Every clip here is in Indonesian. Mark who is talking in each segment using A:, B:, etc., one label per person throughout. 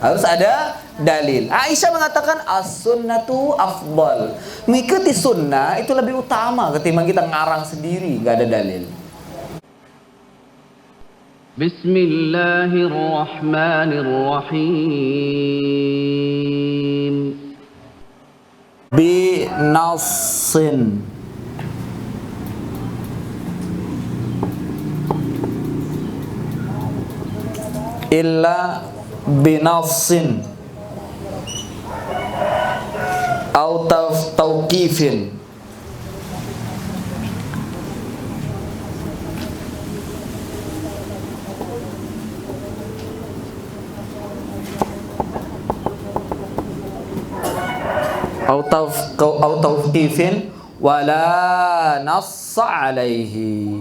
A: Harus ada dalil. Aisyah mengatakan as-sunnatu afdal. Mengikuti sunnah itu lebih utama ketimbang kita ngarang sendiri, nggak ada dalil.
B: Bismillahirrahmanirrahim.
A: Binassin. Illa binassin au tauqifin. Au tauqifin wala nass alaihi.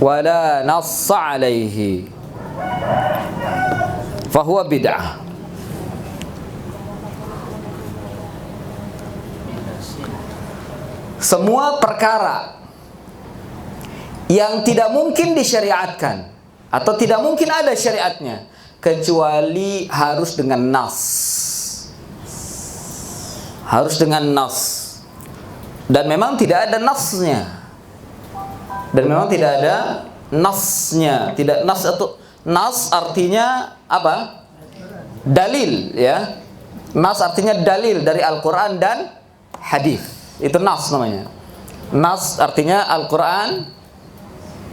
A: Wala nass alaihi fahuwa bid'ah. Semua perkara yang tidak mungkin disyariatkan atau tidak mungkin ada syariatnya kecuali harus dengan nas. Harus dengan nas. Dan memang tidak ada nasnya. Dan memang tidak ada nasnya. Tidak nas atau nas artinya apa? Dalil, ya. Nas artinya dalil dari Al-Qur'an dan hadis. Itu nas namanya. Nas artinya Al-Qur'an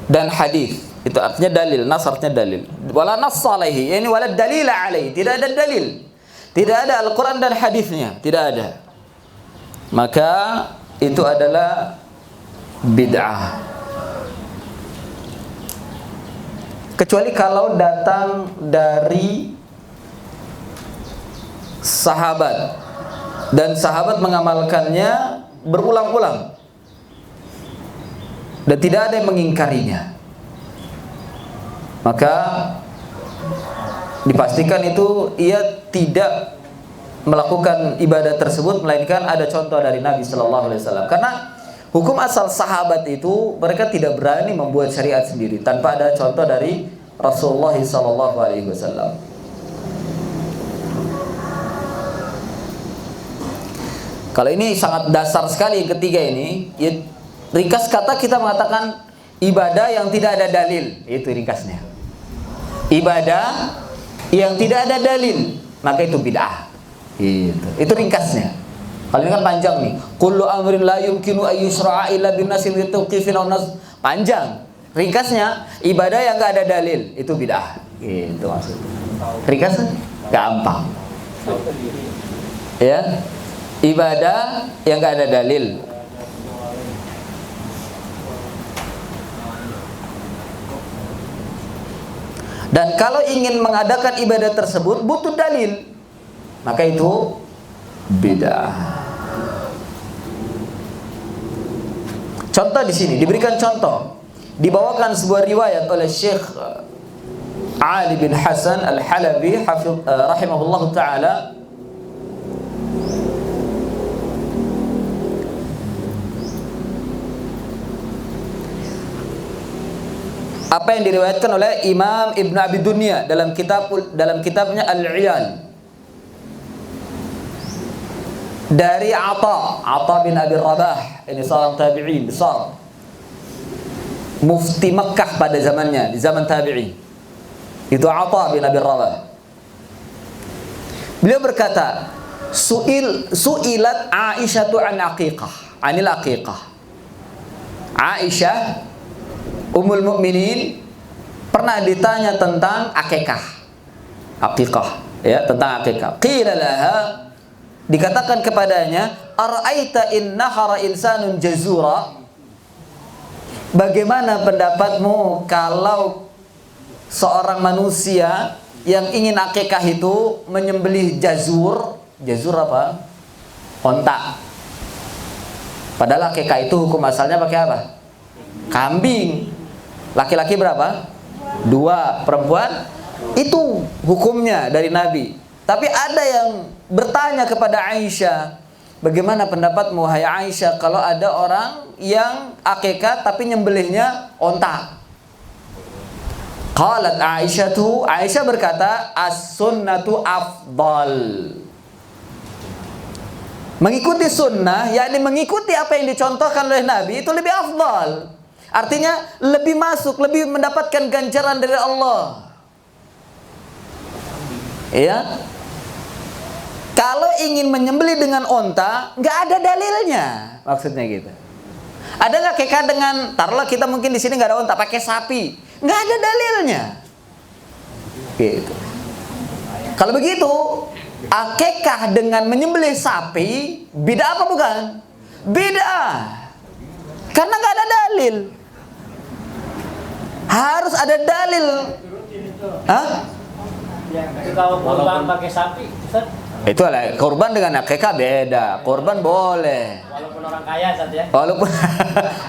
A: dan hadis. Itu artinya dalil. Nas artinya dalil. Wala nass alaihi, yani wala dalila alaihi. Tidak ada dalil. Tidak ada Al-Qur'an dan hadisnya, tidak ada. Maka itu adalah bid'ah. Kecuali kalau datang dari sahabat dan sahabat mengamalkannya berulang-ulang dan tidak ada yang mengingkarinya, maka dipastikan itu ia tidak melakukan ibadah tersebut melainkan ada contoh dari Nabi Sallallahu Alaihi Wasallam. Karena hukum asal sahabat itu mereka tidak berani membuat syariat sendiri tanpa ada contoh dari Rasulullah Sallallahu Alaihi Wasallam. Kalau ini sangat dasar sekali yang ketiga ini, ya, ringkas kata kita mengatakan ibadah yang tidak ada dalil, itu ringkasnya. Ibadah yang tidak ada dalil, maka itu bid'ah. Itu ringkasnya. Kalau ini kan panjang nih. Kullu amrin la yumkinu ay yusra'a illa bin nasil tawqifin aw nas. Panjang. Ringkasnya, ibadah yang enggak ada dalil itu bid'ah. Gitu maksudnya. Ringkasnya gampang. Ya. Ibadah yang enggak ada dalil. Dan kalau ingin mengadakan ibadah tersebut butuh dalil, maka itu bid'ah. Contoh di sini diberikan contoh, dibawakan sebuah riwayat oleh Syekh Ali bin Hasan Al-Halabi rahimahullah taala. Apa yang diriwayatkan oleh Imam Ibn Abi Dunya dalam kitabnya Al-Iyal dari Ata bin Abi Rabah, ini seorang tabi'in besar, mufti Makkah pada zamannya, di zaman tabi'in. Itu Ata bin Abi Rabah. Beliau berkata, su'ilat Aisyatu an aqiqah, anil aqiqah. Aisyah Ummul Mukminin pernah ditanya tentang akikah. Aqiqah, ya, tentang akikah. Qila laha, dikatakan kepadanya, ara'aita in nahara insanun jazura, bagaimana pendapatmu kalau seorang manusia yang ingin akikah itu menyembelih jazur. Jazur apa? Onta. Padahal akikah itu hukum asalnya pakai apa? Kambing. Laki-laki berapa? 2, perempuan. Itu hukumnya dari Nabi. Tapi ada yang bertanya kepada Aisyah, bagaimana pendapatmu wahai Aisyah kalau ada orang yang akikah tapi nyembelihnya onta? Qalat Aisyah berkata, as-sunnatu afdal. Mengikuti sunnah, yakni mengikuti apa yang dicontohkan oleh Nabi, itu lebih afdal. Artinya lebih masuk, lebih mendapatkan ganjaran dari Allah. Ya. Kalau ingin menyembelih dengan onta, nggak ada dalilnya, maksudnya gitu. Ada nggak akikah dengan, taruhlah kita mungkin di sini nggak ada onta, pakai sapi, nggak ada dalilnya. Gitu. Kalau begitu, akikah dengan menyembelih sapi, bid'ah apa bukan? Bid'ah. Karena nggak ada dalil. Harus ada dalil. Hah?
B: Kalau kurban pakai sapi, Ustaz?
A: Itu lah, kurban dengan akikah beda. Kurban boleh.
B: Walaupun orang kaya, Ustaz ya.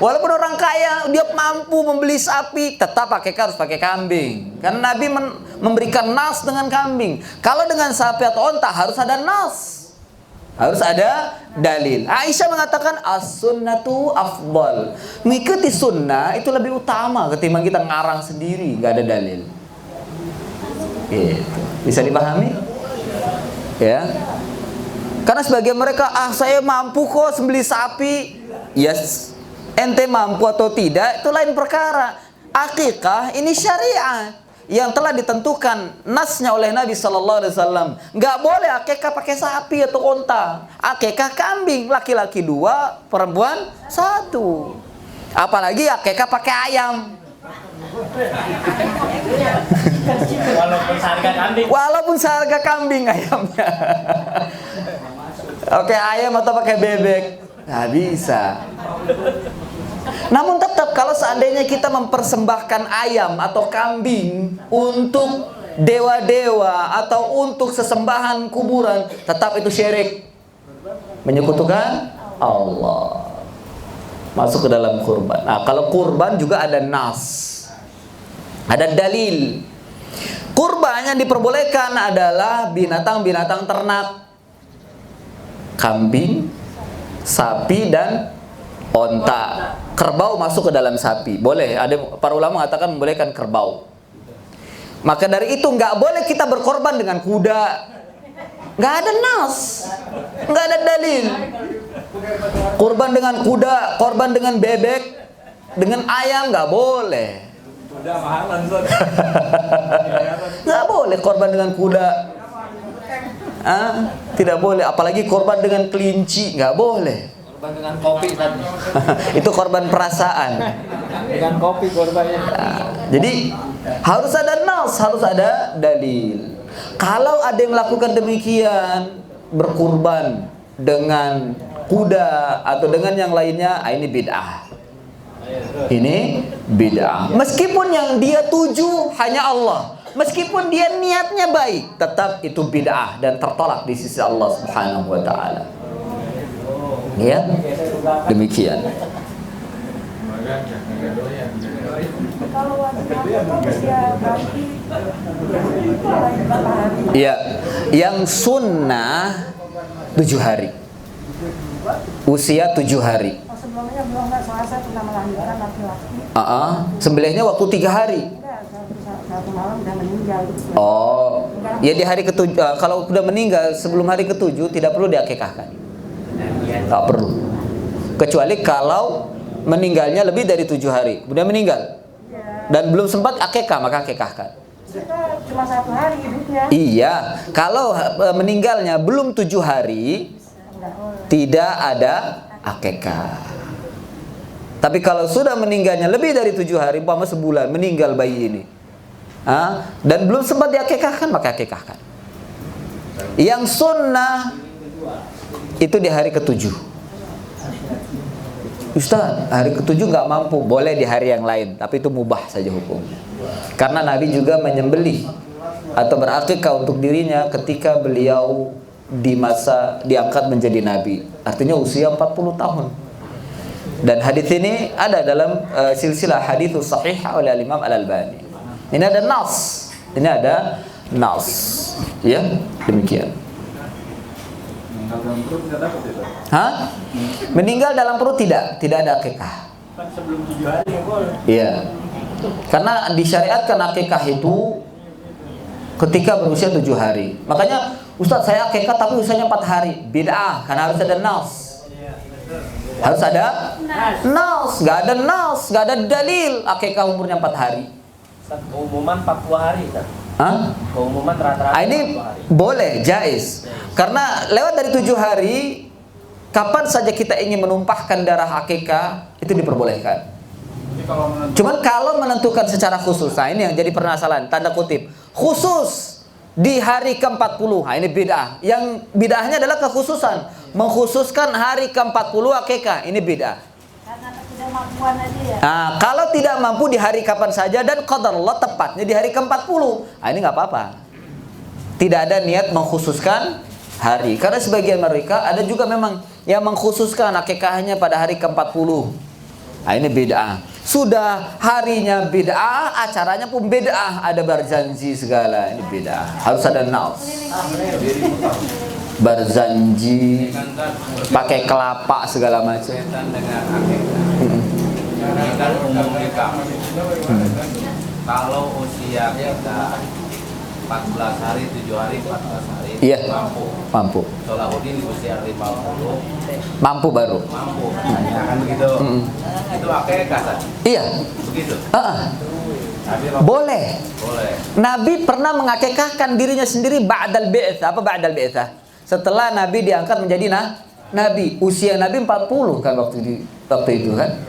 A: Walaupun orang kaya dia mampu membeli sapi, tetap akikah harus pakai kambing. Karena Nabi memberikan nas dengan kambing. Kalau dengan sapi atau onta harus ada nas. Harus ada dalil. Aisyah mengatakan as-sunnatu afdal. Mengikuti sunnah itu lebih utama ketimbang kita ngarang sendiri, nggak ada dalil. Gitu. Bisa dipahami? Ya. Karena sebagian mereka, saya mampu kok sembelih sapi. Yes. Ente mampu atau tidak itu lain perkara. Akikah ini syariat yang telah ditentukan nasnya oleh Nabi Sallallahu Alaihi Wasallam. Nggak boleh akikah pakai sapi atau onta. Akikah kambing, laki-laki 2, perempuan 1. Apalagi akikah pakai ayam. Walaupun seharga kambing ayamnya. Oke, ayam atau pakai bebek, nggak bisa. Namun tetap kalau seandainya kita mempersembahkan ayam atau kambing untuk dewa-dewa atau untuk sesembahan kuburan, tetap itu syirik, menyekutukan Allah, masuk ke dalam kurban. Nah, kalau kurban juga ada nas, ada dalil. Kurban yang diperbolehkan adalah binatang-binatang ternak, kambing, sapi, dan onta. Kerbau masuk ke dalam sapi, boleh. Ada para ulama mengatakan membolehkan kerbau. Maka dari itu nggak boleh kita berkorban dengan kuda. Nggak ada nas, nggak ada dalil. Korban dengan kuda, korban dengan bebek, dengan ayam nggak boleh. Nggak boleh korban dengan kuda. Tidak boleh. Apalagi korban dengan kelinci, nggak boleh.
B: Korban dengan kopi tadi.
A: Itu korban perasaan.
B: Dengan kopi korbannya.
A: Jadi harus ada nas, harus ada dalil. Kalau ada yang melakukan demikian, berkurban dengan kuda atau dengan yang lainnya, ini bid'ah. Ini bid'ah. Meskipun yang dia tuju hanya Allah, meskipun dia niatnya baik, tetap itu bid'ah dan tertolak di sisi Allah Subhanahu wa taala. Ya, demikian. Iya, yang sunnah 7 hari. Usia 7 hari.
C: Sebelumnya belum nggak selesai pernah melahirkan laki-laki.
A: Sembelihnya waktu 3 hari.
C: Satu malam udah meninggal.
A: Oh, ya di hari ke-7. Kalau sudah meninggal sebelum hari ke-7 tidak perlu diakikahkan. Tak perlu. Kecuali kalau meninggalnya lebih dari 7 hari, kemudian meninggal dan belum sempat akikah, maka akikahkan.
C: Kita cuma 1 hari hidupnya.
A: Iya, kalau meninggalnya belum 7 hari, tidak ada akikah. Tapi kalau sudah meninggalnya lebih dari 7 hari, umpama sebulan meninggal bayi ini, dan belum sempat diakikahkan, maka akikahkan. Yang sunnah itu di hari ke-7. Ustaz, hari ke-7 nggak mampu, boleh di hari yang lain, tapi itu mubah saja hukumnya. Karena Nabi juga menyembelih atau berakikah untuk dirinya ketika beliau di masa diangkat menjadi Nabi. Artinya usia 40 tahun. Dan hadis ini ada dalam silsilah hadits sahih oleh Imam Al-Albani. Ini ada nas. Ini ada nas. Ya, demikian.
D: Meninggal dalam perut nggak dapat itu.
A: Hah? Meninggal dalam perut tidak ada akikah.
B: Kan sebelum 7 hari ya boleh.
A: Iya. Karena disyariatkan akikah itu ketika berusia 7 hari. Makanya Ustadz saya akikah tapi usianya 4 hari. Bid'ah, karena harus ada nas. Harus ada nas. Gak ada nas, gak ada dalil akikah umurnya 4 hari.
B: Keumuman 40 hari kan?
A: Hah?
B: Keumuman rata-rata
A: Ini
B: 40 hari.
A: boleh, jais. Karena lewat dari 7 hari, kapan saja kita ingin menumpahkan darah akikah, itu diperbolehkan. Cuman kalau menentukan secara khusus, nah ini yang jadi permasalahan, tanda kutip. Khusus di hari ke-40, nah ini bid'ah. Yang bid'ahnya adalah kekhususan. Mengkhususkan hari ke-40 akikah, ini bid'ah.
C: Karena ketidakmampuan aja ya.
A: Nah, kalau tidak mampu di hari kapan saja dan qadarullah tepatnya di hari ke-40, nah ini nggak apa-apa. Tidak ada niat mengkhususkan hari. Karena sebagian mereka ada juga memang yang mengkhususkan akikahnya pada hari ke-40. Nah, ini bid'ah. Sudah harinya bid'ah, acaranya pun bid'ah, ada barzanji segala, ini bid'ah. Harus ada nas. Barzanji, pakai kelapa segala macam.
D: Kan umum nikah. Kalau usia kita 14 hari, 7 hari, 14 hari,
A: Iya.
D: mampu.
A: Mampu.
D: Solahuddin di usia 50,
A: Mampu baru.
D: mampu. Ya kan begitu. Itu akikah kan?
A: Iya.
D: Begitu. Nabi
A: Boleh.
D: boleh.
A: Nabi pernah mengakikahkan dirinya sendiri ba'dal bi'tsah. Apa ba'dal bi'tsah? Setelah Nabi diangkat menjadi Nabi. Usia Nabi 40 kan waktu itu kan.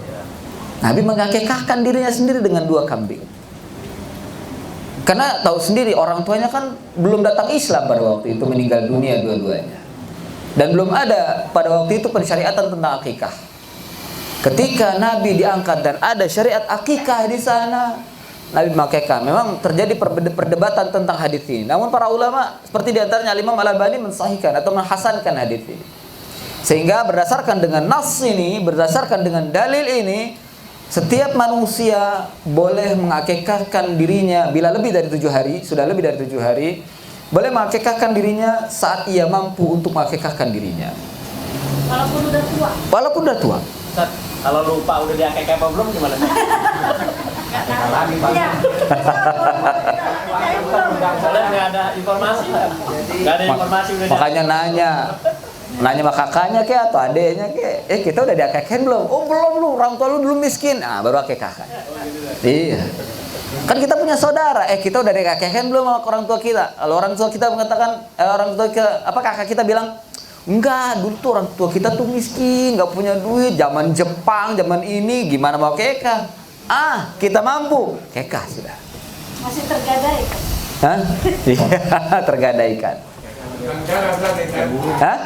A: Nabi mengakikahkan dirinya sendiri dengan 2 kambing. Karena tahu sendiri orang tuanya kan belum datang Islam pada waktu itu, meninggal dunia dua-duanya. Dan belum ada pada waktu itu pensyariatan tentang akikah. Ketika Nabi diangkat dan ada syariat akikah di sana, Nabi mengakikah. Memang terjadi perdebatan tentang hadis ini. Namun para ulama seperti diantaranya Imam Al-Albani mensahihkan atau menghasankan hadis ini. Sehingga berdasarkan dengan nas ini, berdasarkan dengan dalil ini, setiap manusia boleh mengakikahkan dirinya bila lebih dari 7 hari, sudah lebih dari 7 hari, boleh mengakikahkan dirinya saat ia mampu untuk mengakikahkan dirinya.
C: Walaupun udah tua.
A: Walaupun udah tua.
B: Ustaz, kalau lupa udah diakikah apa belum gimana?
D: Lagi Pak.
C: Iya.
B: Soalnya nggak ada informasi. Nggak ada informasi udah.
A: Makanya nanya sama kakaknya ke atau adeknya ke, kita udah diakikahin belum? Oh belum lu, orang tua lu dulu miskin. Ah baru akikahkan. Iya. Kan kita punya saudara, kita udah diakikahin belum sama orang tua kita? Kalau orang tua kita mengatakan, kakak kita bilang, enggak, dulu tuh orang tua kita tuh miskin, nggak punya duit, zaman Jepang, zaman ini, gimana mau akikah? Ah, kita mampu, akikah sudah.
C: Masih tergadai.
A: Hah? Iya, tergadaikan. Hah?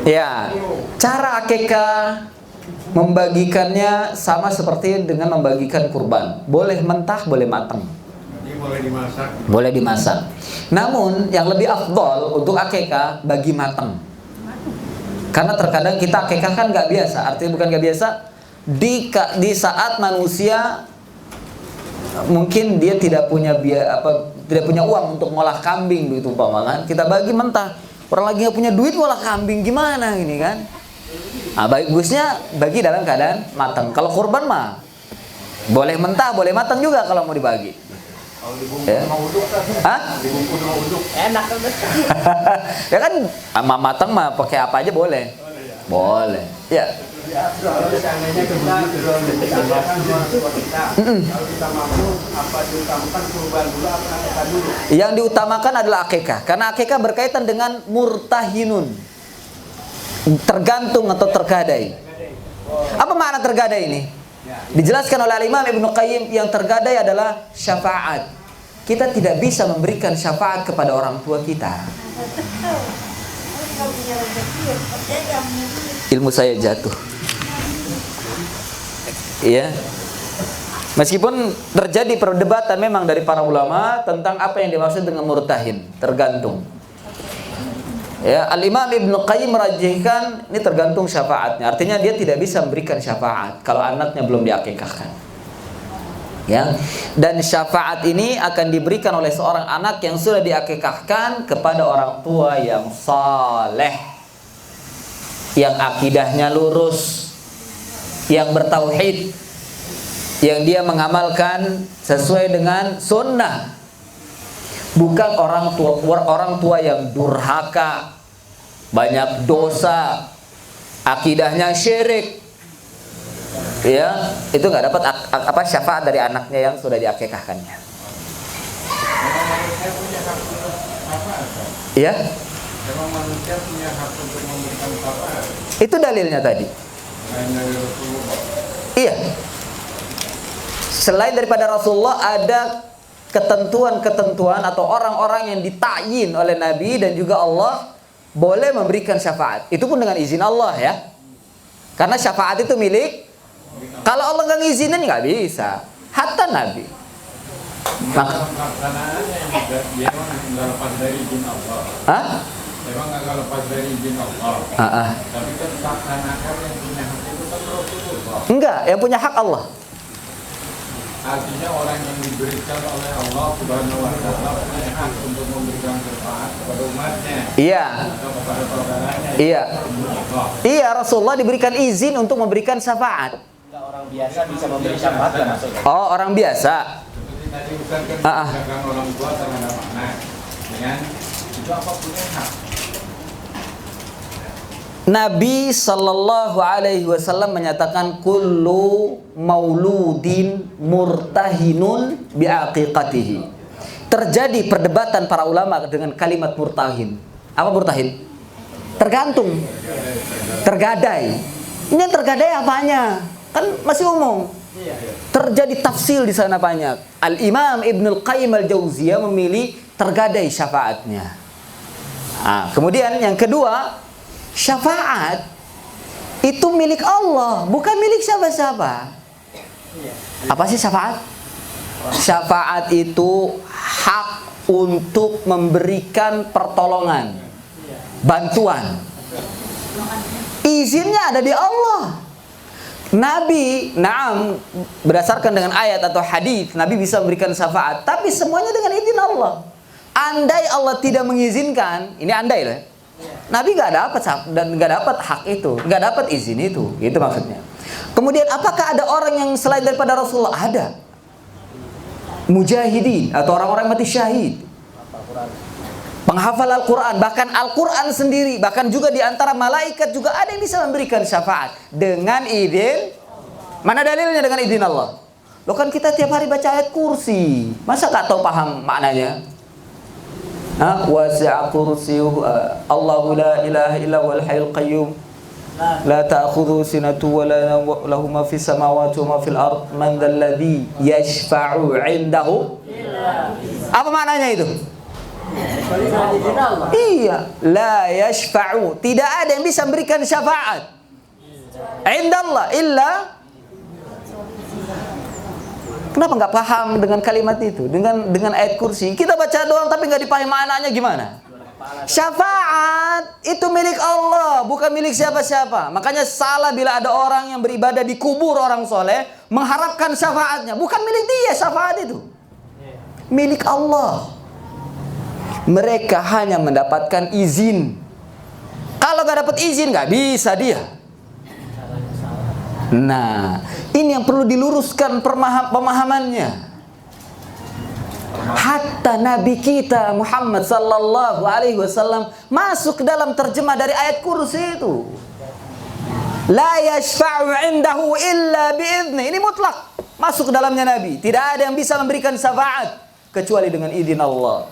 A: Ya, cara akikah membagikannya sama seperti dengan membagikan kurban. Boleh mentah, boleh matang.
D: Boleh dimasak.
A: Boleh dimasak. Namun yang lebih afdol untuk akikah bagi matang. Karena terkadang kita akikah kan nggak biasa. Artinya bukan nggak biasa. Di saat manusia mungkin dia tidak punya tidak punya uang untuk ngolah kambing begitu umpamakan, kita bagi mentah. Orang lagi nggak punya duit ngolah kambing gimana ini kan? Nah, bagusnya bagi dalam keadaan matang. Kalau kurban mah boleh mentah, boleh matang juga kalau mau dibagi.
D: Kalau dibungkus
A: Ya.
D: sama uduk kan?
A: Hah?
D: Dibungkus sama uduk.
B: Enak kan?
A: Ya kan sama matang mah pakai apa aja boleh. Boleh. Ya.
D: Kalau seandainya kita ditanyakan sama kita, kalau kita mampu apa diutamakan kurban dulu apa akikah dulu?
A: Yang diutamakan adalah akikah. Karena akikah berkaitan dengan murtahinun. Tergantung atau tergadai. Apa makna tergadai ini? Dijelaskan oleh Imam Ibnu Qayyim, yang tergadai adalah syafaat. Kita tidak bisa memberikan syafaat kepada orang tua kita. Ilmu saya jatuh. Iya. Meskipun terjadi perdebatan memang dari para ulama tentang apa yang dimaksud dengan murtahin, tergantung. Ya, Al-Imam Ibnu Qayyim merajihkan ini tergantung syafaatnya. Artinya dia tidak bisa memberikan syafaat kalau anaknya belum diakikahkan. Ya. Dan syafaat ini akan diberikan oleh seorang anak yang sudah diakikahkan kepada orang tua yang saleh, yang akidahnya lurus, yang bertauhid, yang dia mengamalkan sesuai dengan sunnah. Bukan orang tua yang durhaka, banyak dosa, akidahnya syirik. Ya, itu nggak dapat syafaat dari anaknya yang sudah diakikahkannya.
D: Manusia punya hak untuk syafaat.
A: Ya,
D: Memang manusia punya hak untuk memberikan syafaat.
A: itu dalilnya tadi.
D: Selain dari Rasulullah.
A: Iya. Selain daripada Rasulullah, ada ketentuan-ketentuan atau orang-orang yang ditakyin oleh Nabi dan juga Allah boleh memberikan syafaat. Itu pun dengan izin Allah ya. Karena syafaat itu milik, kalau Allah nggak ngizinin nggak bisa. Hatta Nabi.
D: Maka pelaksanaannya dia nggak lepas dari izin Allah.
A: Hah?
D: Memang nggak lepas dari izin Allah. Tapi kan pelaksanakan yang punya hak itu kan Rasulullah.
A: Enggak, yang punya hak Allah.
D: Artinya orang yang diberikan oleh Allah Subhanahu wa Ta'ala punya hak untuk memberikan syafaat kepada umatnya.
A: Iya.
D: Atau kepada saudaranya.
A: Iya.
D: Allah.
A: Iya, Rasulullah diberikan izin untuk memberikan syafaat.
B: Orang biasa bisa memberi syafaat kan maksudnya?
A: Oh, orang biasa.
D: Seperti tadi bukan kan menjaga orang tua terhadap anak. Dengan itu apa punya hak?
A: Nabi Sallallahu Alaihi Wasallam menyatakan kullu mauludin murtahinun biaqiqatihi. Terjadi perdebatan para ulama dengan kalimat murtahin. Apa murtahin? Tergantung, tergadai. Ini yang tergadai apanya? Kan masih umum. Terjadi tafsir di sana banyak. Al-Imam Ibnul Qayyim Al-Jauziyah memilih tergadai syafaatnya. Kemudian yang kedua, syafaat itu milik Allah, bukan milik siapa-siapa. Apa sih syafaat? Syafaat itu hak untuk memberikan pertolongan, bantuan. Izinnya ada di Allah. Nabi, berdasarkan dengan ayat atau hadis, Nabi bisa memberikan syafaat, tapi semuanya dengan izin Allah. Andai Allah tidak mengizinkan, ini andai lah. Nabi nggak dapat dan nggak dapat hak itu, nggak dapat izin itu maksudnya. Kemudian apakah ada orang yang selain daripada Rasulullah? Ada. Mujahidin atau orang-orang mati syahid, penghafal Al-Quran, bahkan Al-Quran sendiri, bahkan juga di antara malaikat juga ada yang bisa memberikan syafaat dengan izin. Mana dalilnya dengan izin Allah? Loh kan kita tiap hari baca ayat kursi, masa nggak tahu paham maknanya? Wasi'a kursiyuhu Allahu la ilaha illa huwal hayyul qayyum la ta'khudhuhu sinatun wa la nawm lahu ma fis samawati wa ma fil ard man dzal ladzi yashfa'u 'indahu. Apa maknanya itu? Iya, la yashfa'u, tidak ada yang bisa memberikan syafaat indallah illa. Kenapa nggak paham dengan kalimat itu, dengan ayat kursi? Kita baca doang tapi nggak dipahami maknanya gimana? Syafaat itu milik Allah, bukan milik siapa-siapa. Makanya salah bila ada orang yang beribadah di kubur orang soleh mengharapkan syafaatnya. Bukan milik dia syafaat itu, milik Allah. Mereka hanya mendapatkan izin. Kalau nggak dapat izin nggak bisa dia. Nah, ini yang perlu diluruskan pemahamannya. Hatta Nabi kita Muhammad Sallallahu Alaihi Wasallam masuk dalam terjemah dari ayat kursi itu. La yashfa'u 'indahu illa bi'idznih. Ini mutlak masuk ke dalamnya Nabi. Tidak ada yang bisa memberikan syafaat kecuali dengan izin Allah.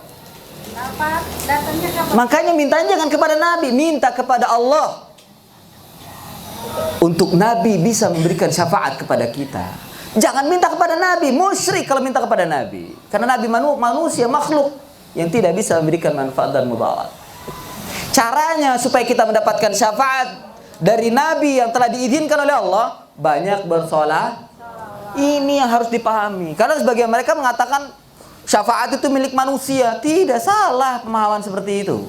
A: Makanya mintanya jangan kepada Nabi, minta kepada Allah. Untuk Nabi bisa memberikan syafaat kepada kita. Jangan minta kepada Nabi, musyrik kalau minta kepada Nabi. Karena Nabi manusia, makhluk yang tidak bisa memberikan manfaat dan mudarat. Caranya supaya kita mendapatkan syafaat dari Nabi yang telah diizinkan oleh Allah, banyak bersolat. Ini yang harus dipahami. Karena sebagian mereka mengatakan syafaat itu milik manusia. Tidak, salah pemahaman seperti itu.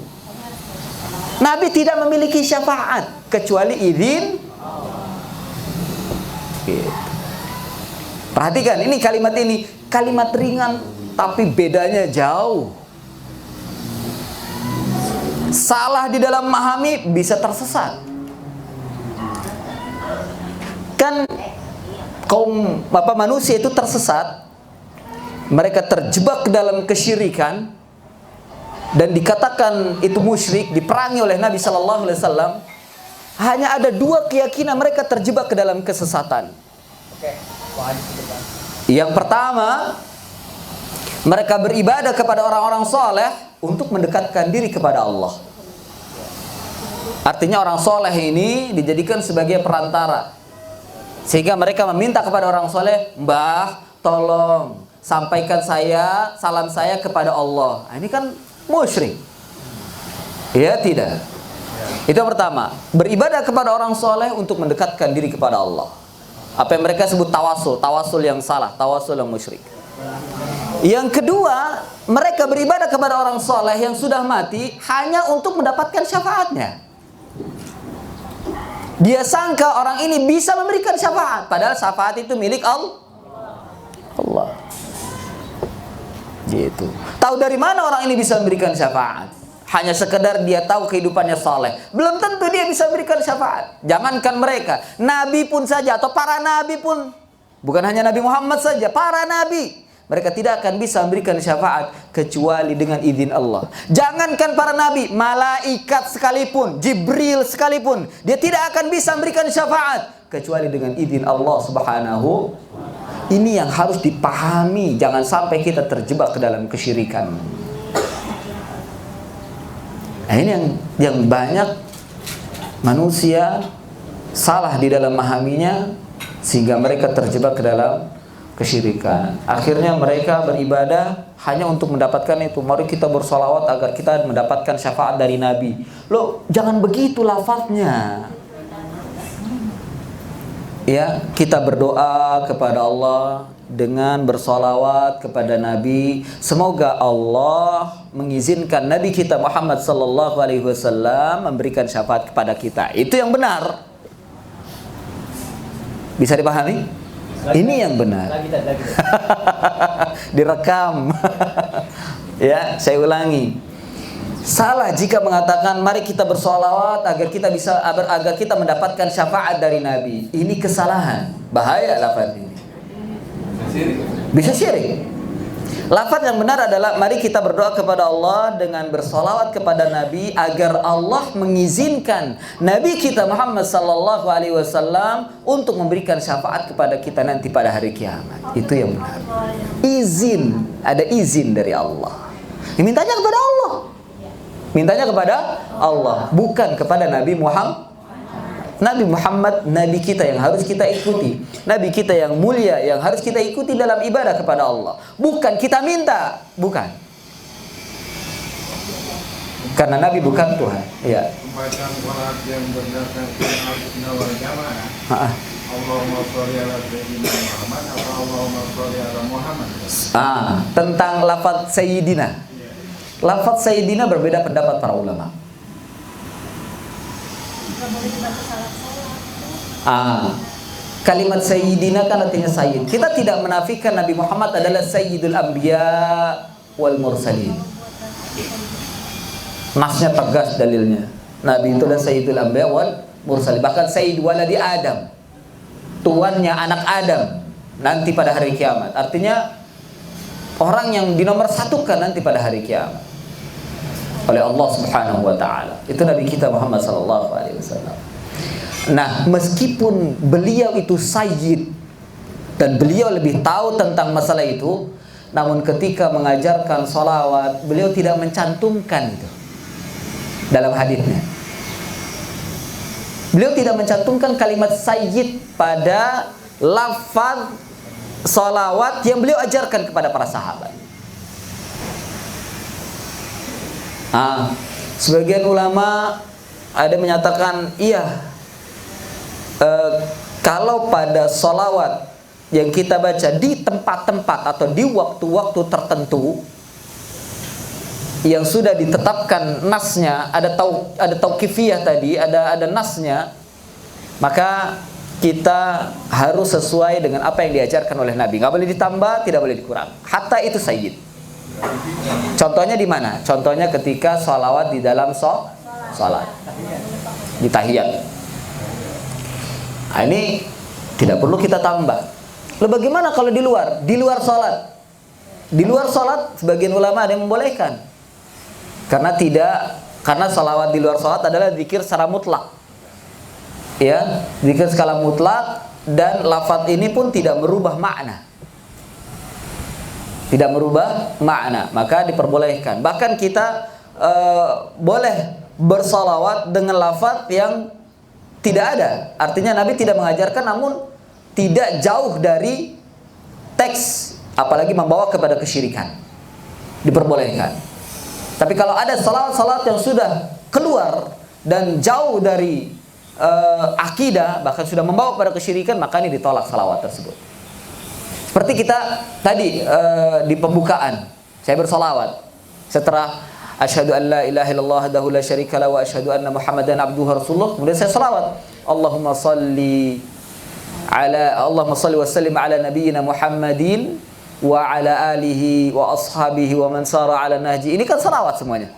A: Nabi tidak memiliki syafaat kecuali izin. Perhatikan, ini kalimat ringan tapi bedanya jauh. Salah di dalam memahami bisa tersesat. Kan kaum manusia itu tersesat, mereka terjebak dalam kesyirikan dan dikatakan itu musyrik, diperangi oleh Nabi Sallallahu Alaihi Wasallam. Hanya ada dua keyakinan mereka terjebak ke dalam kesesatan. Yang pertama, mereka beribadah kepada orang-orang soleh untuk mendekatkan diri kepada Allah. Artinya orang soleh ini dijadikan sebagai perantara, sehingga mereka meminta kepada orang soleh, "Mbah, tolong sampaikan salam saya kepada Allah." Nah, ini kan musyrik. Ya tidak. Itu yang pertama, beribadah kepada orang soleh untuk mendekatkan diri kepada Allah. Apa yang mereka sebut tawasul yang salah, tawasul yang musyrik. Yang kedua, mereka beribadah kepada orang soleh yang sudah mati hanya untuk mendapatkan syafaatnya. Dia sangka orang ini bisa memberikan syafaat, padahal syafaat itu milik Allah. Gitu. Tahu dari mana orang ini bisa memberikan syafaat? Hanya sekedar dia tahu kehidupannya saleh. Belum tentu dia bisa memberikan syafaat. Jangankan mereka, nabi pun saja atau para nabi pun, bukan hanya Nabi Muhammad saja, para nabi, mereka tidak akan bisa memberikan syafaat kecuali dengan izin Allah. Jangankan para nabi, malaikat sekalipun, Jibril sekalipun, dia tidak akan bisa memberikan syafaat kecuali dengan izin Allah Subhanahu. Ini yang harus dipahami, jangan sampai kita terjebak ke dalam kesyirikan. Nah, ini yang banyak manusia salah di dalam memahaminya, sehingga mereka terjebak ke dalam kesyirikan. Akhirnya mereka beribadah hanya untuk mendapatkan itu. Mari kita bersolawat agar kita mendapatkan syafaat dari Nabi. Loh, jangan begitu lafaznya. Ya, kita berdoa kepada Allah dengan bersolawat kepada Nabi. Semoga Allah mengizinkan Nabi kita Muhammad sallallahu alaihi wasallam memberikan syafaat kepada kita. Itu yang benar. Bisa dipahami? Ini yang benar.
B: Lagi.
A: Direkam. Ya, saya ulangi. Salah jika mengatakan mari kita bersolawat agar kita mendapatkan syafaat dari Nabi. Ini kesalahan. Bahaya lafaz ini. Bisa syirik. Lafaz yang benar adalah mari kita berdoa kepada Allah dengan bersolawat kepada Nabi agar Allah mengizinkan Nabi kita Muhammad sallallahu alaihi wasallam untuk memberikan syafaat kepada kita nanti pada hari kiamat. Itu yang benar. Izin, ada izin dari Allah. Dimintanya kepada Allah. Mintanya kepada Allah, bukan kepada Nabi Muhammad. Nabi Muhammad, Nabi kita yang harus kita ikuti, Nabi kita yang mulia yang harus kita ikuti dalam ibadah kepada Allah. Bukan kita minta, bukan. Karena Nabi bukan Tuhan. Ya.
E: Membaca salat yang berdasarkan Al-Sunnah wal Jamaah. Allahumma sholli ala sayyidina Muhammad atau Allahumma sholli ala Muhammad.
A: Tentang lafaz sayyidina. Lafaz sayyidina berbeda pendapat para ulama. Kalimat sayyidina kan artinya sayyid. Kita tidak menafikan Nabi Muhammad adalah sayyidul anbiya wal mursalin. Nasnya tegas dalilnya. Nabi itu adalah sayyidul anbiya wal mursalin. Bahkan sayyid waladi Adam, tuannya anak Adam nanti pada hari kiamat. Artinya orang yang dinomorsatukan nanti pada hari kiamat oleh Allah Subhanahu wa taala. Itu Nabi kita Muhammad sallallahu alaihi wasallam. Nah, meskipun beliau itu sayyid dan beliau lebih tahu tentang masalah itu, namun ketika mengajarkan salawat, beliau tidak mencantumkan itu dalam hadisnya. Beliau tidak mencantumkan kalimat sayyid pada lafaz salawat yang beliau ajarkan kepada para sahabat. Sebagian ulama ada menyatakan iya, kalau pada salawat yang kita baca di tempat-tempat atau di waktu-waktu tertentu yang sudah ditetapkan nasnya, ada tauqifiyah tadi, ada nasnya, maka kita harus sesuai dengan apa yang diajarkan oleh Nabi. Nggak boleh ditambah, tidak boleh dikurang. Hatta itu sayyid. Contohnya di mana? Contohnya ketika sholawat di dalam sholat, di tahiyat. Nah, ini tidak perlu kita tambah. Lalu bagaimana kalau di luar? Di luar sholat. Di luar sholat, sebagian ulama ada yang membolehkan. Karena sholawat di luar sholat adalah zikir secara mutlak. Ya, zikir skala mutlak, dan lafaz ini pun tidak merubah makna. Tidak merubah makna, maka diperbolehkan. Bahkan kita boleh bersalawat dengan lafaz yang tidak ada. Artinya Nabi tidak mengajarkan, namun tidak jauh dari teks, apalagi membawa kepada kesyirikan. Diperbolehkan. Tapi kalau ada salawat-salawat yang sudah keluar dan jauh dari akidah, bahkan sudah membawa kepada kesyirikan, maka ini ditolak salawat tersebut. Seperti kita tadi di pembukaan, saya bersolawat setelah asyhadu an la ilaha illallah wahdahu la syarika lahu wa asyhadu anna muhammadan abduhu wa rasuluh. Kemudian saya solawat, Allahumma salli wa sallim ala nabiyyina Muhammadin wa ala alihi wa ashabihi wa man sara ala nahji. Ini kan salawat semuanya.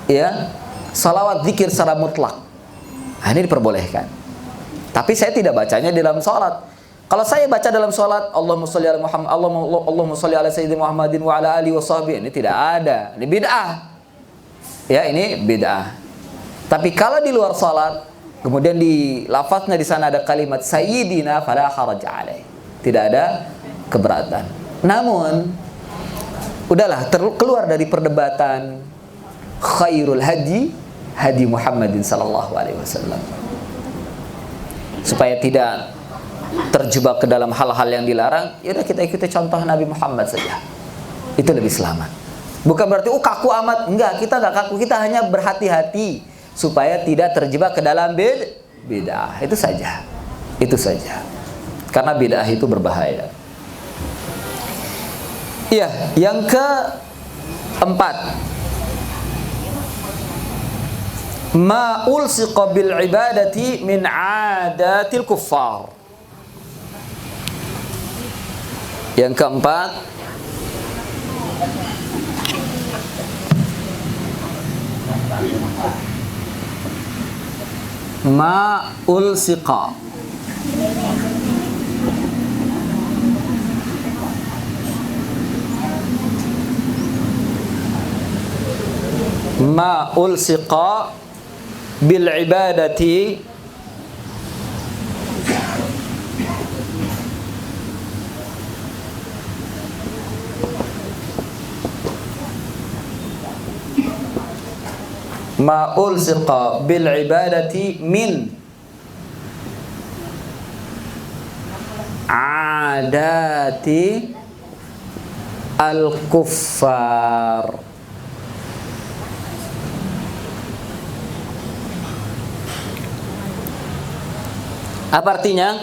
A: Ya, salawat zikir secara mutlak. Nah, ini diperbolehkan. Tapi saya tidak bacanya di dalam salat. Kalau saya baca dalam salat, Allahumma sholli ala Muhammad, Allahumma sholli ala sayyidina Muhammadin wa ala alihi wa sahbihi, ini tidak ada. Ini bid'ah. Ya, ini bid'ah. Tapi kalau di luar salat, kemudian di lafaznya di sana ada kalimat sayyidina fala haraj alaih. Tidak ada keberatan. Namun udahlah, keluar dari perdebatan. Khairul hadi Muhammadin sallallahu alaihi wasallam. Supaya tidak terjebak ke dalam hal-hal yang dilarang, ya udah kita ikuti contoh Nabi Muhammad saja. Itu lebih selamat. Bukan berarti kaku amat. Enggak, kita enggak kaku, kita hanya berhati-hati supaya tidak terjebak ke dalam bid'ah. Itu saja. Itu saja. Karena bid'ah itu berbahaya. Iya, yang keempat, ma ulsiqa bil ibadati min adatil kuffar. Yang keempat, ma ulsiqa bil ibadati ma ulsiqa bil ibadati min adati al kuffar. Apa artinya?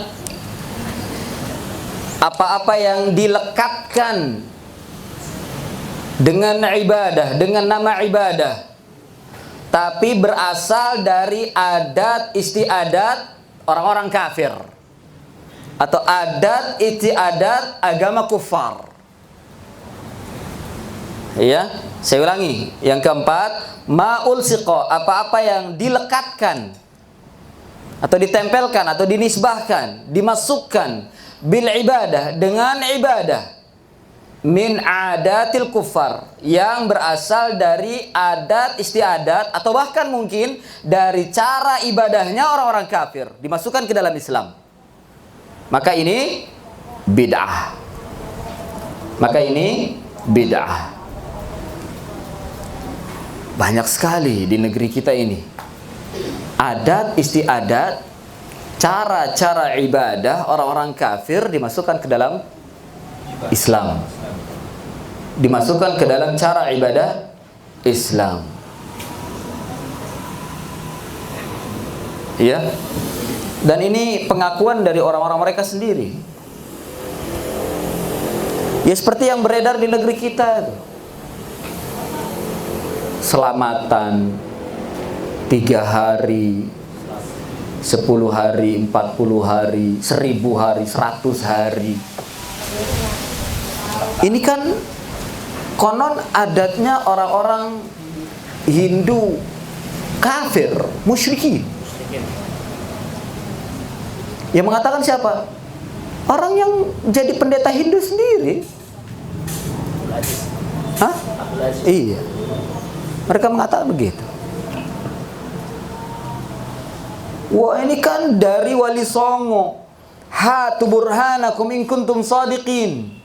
A: Apa-apa yang dilekatkan dengan ibadah, dengan nama ibadah, tapi berasal dari adat istiadat orang-orang kafir, atau adat istiadat agama kufar. Ya, saya ulangi. Yang keempat, ma'ul siqo, apa-apa yang dilekatkan atau ditempelkan atau dinisbahkan, dimasukkan bil ibadah, dengan ibadah, min adatil kufar, yang berasal dari adat istiadat atau bahkan mungkin dari cara ibadahnya orang-orang kafir, dimasukkan ke dalam Islam, maka ini bid'ah. Maka ini bid'ah. Banyak sekali di negeri kita ini adat istiadat, cara-cara ibadah orang-orang kafir dimasukkan ke dalam Islam, dimasukkan ke dalam cara ibadah Islam. Ya. Dan ini pengakuan dari orang-orang mereka sendiri. Ya, seperti yang beredar di negeri kita itu. Selamatan 3 hari 10 hari, 40 hari, 1000 hari, 100 hari. Ini kan konon adatnya orang-orang Hindu kafir, musyrikin. Yang mengatakan siapa? Orang yang jadi pendeta Hindu sendiri. Hah? Iya. Mereka mengatakan begitu. Wah, ini kan dari Wali Songo. Hatu burhanakum in kuntum shadiqin.